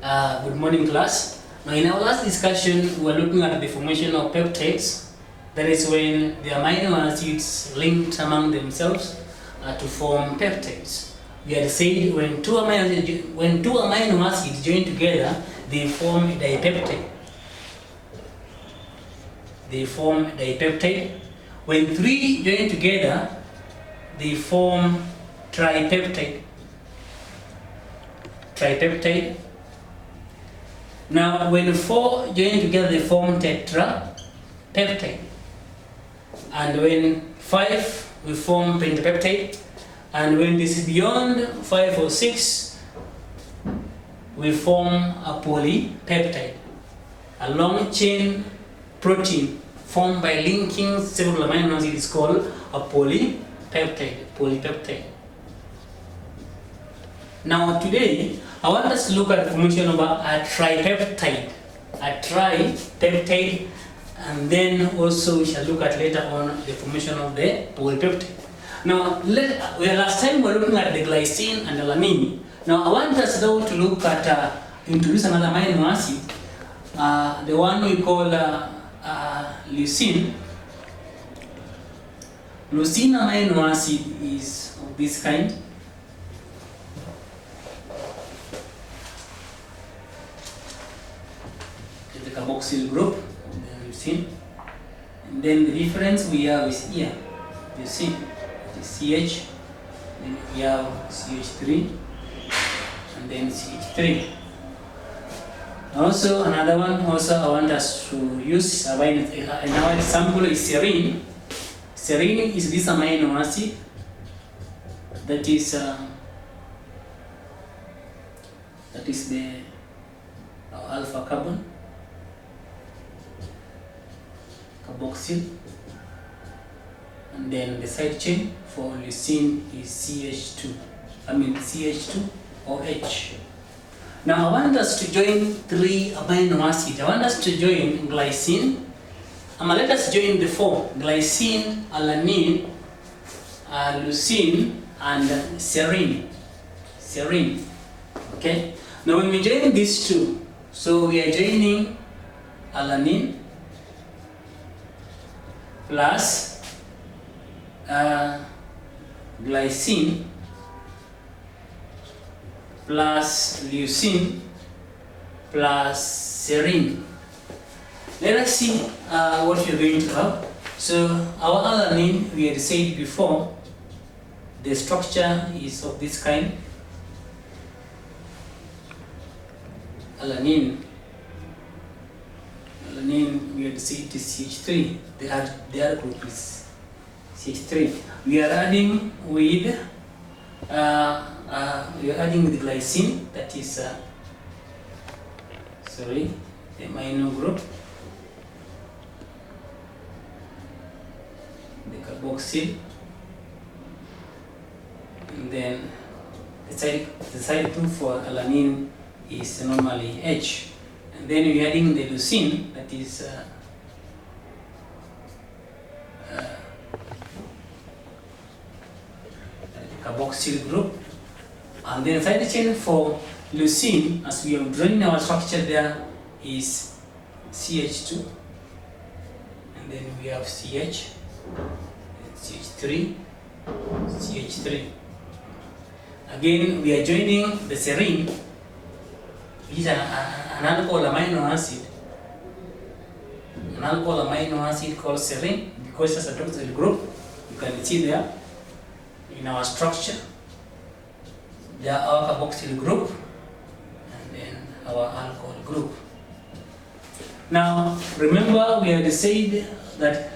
Good morning, class. Now, in our last discussion, we were looking at the formation of peptides. That is when the amino acids linked among themselves to form peptides. We had said when two amino acids join together, they form dipeptide. When three join together, they form tripeptide. Now, when four join together, they form tetrapeptide. And when five, we form pentapeptide. And when this is beyond 5 or 6, we form a polypeptide, a long chain protein formed by linking several amino acids is called a polypeptide. Now today, I want us to look at the formation of a tripeptide, and then also we shall look at later on the formation of the polypeptide. Now, last time we were looking at the glycine and alanine. Now, I want us now to look at, introduce another amino acid, the one we call leucine. Leucine amino acid is of this kind. The carboxyl group, leucine. And then the difference we have is here, leucine. CH, then we have CH3, and then CH3. Also, another one I want us to use in our example is serine. Serine is this amino acid that is the alpha carbon, carboxyl, and then the side chain for leucine is CH2OH. Now I want us to join three amino acids. I want us to join glycine. Let us join the four: glycine, alanine, leucine, and serine. Okay. Now when we join these two, so we are joining alanine plus glycine plus leucine plus serine. Let us see what we are going to have. So our alanine, we had said before, the structure is of this kind. Alanine, we had said it is CH3. The other group is CH3. We are adding with glycine, that is the amino group, the carboxyl, and then the side two for alanine is normally H, and then we are adding the leucine, that is carboxyl group, and then side chain for leucine, as we have drawn in our structure there, is CH2, and then we have CH, CH3. Again, we are joining the serine, which is an alcohol amino acid. An alcohol amino acid called serine, because it's a hydroxyl group. You can see there in our structure. There are our carboxyl group and then our alcohol group. Now, remember we had said that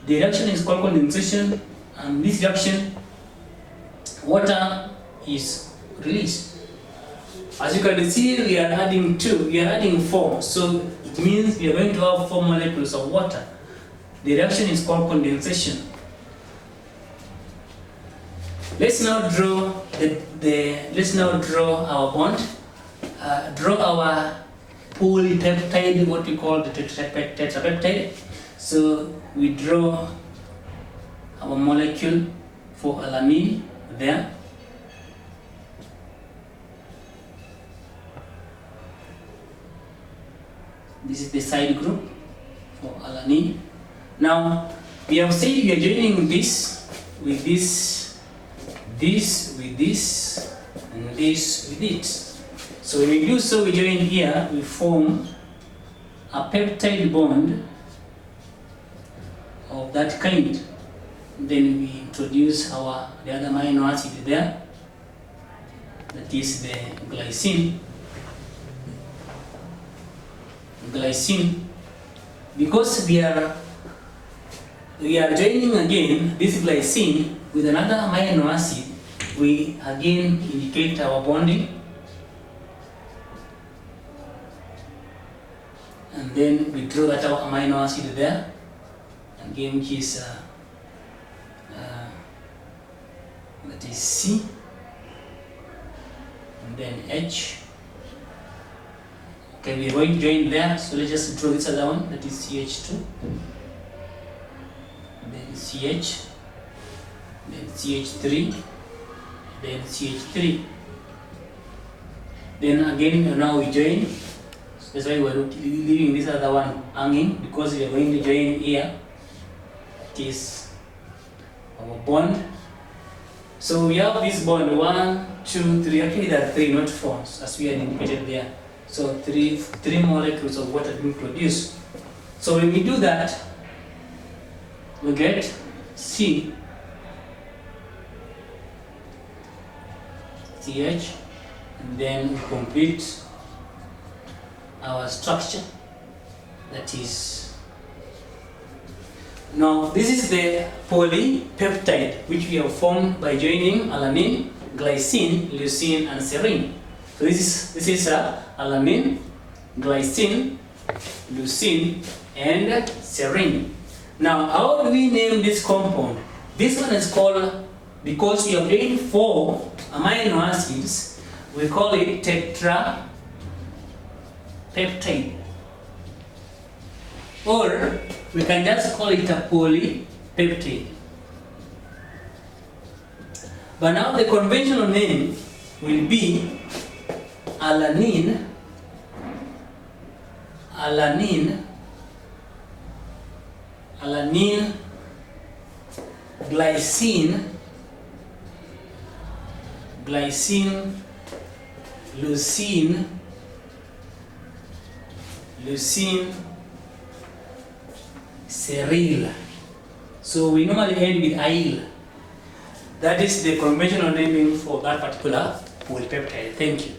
the reaction is called condensation, and this reaction, water is released. As you can see, we are adding 2, we are adding 4, so it means we are going to have 4 molecules of water. The reaction is called condensation. Let's now draw our bond. Draw our polypeptide, what we call the tetrapeptide. So we draw our molecule for alanine there. This is the side group for alanine. Now we have said we are joining this with this, this with this, and this with it. So when we do so, we join here, we form a peptide bond of that kind. Then we introduce the other amino acid there, that is the glycine. Because we are joining again this glycine with another amino acid, we again indicate our bonding, and then we draw that our amino acid there again, which is that is C, and then H. Okay, we're going to join there, so let's just draw this other one, that is CH2, then CH, then CH3, then CH3. Then again, now we join. So that's why we're leaving this other one hanging, because we are going to join here. It is our bond. So we have this bond 1, 2, 3. Actually, there are 3, not 4, as we had indicated there. So three molecules of water being produced. So when we do that, we get C, CH, and then we complete our structure. That is, now this is the polypeptide which we have formed by joining alanine, glycine, leucine, and serine. So this is alanine, glycine, leucine, and serine. Now, how do we name this compound? This one is called, because we have made 4 amino acids, we call it tetrapeptide. Or we can just call it a polypeptide. But now the conventional name will be alanine, glycine, leucine, serine. So we normally end with "-ile". That is the conventional naming for that particular polypeptide. Thank you.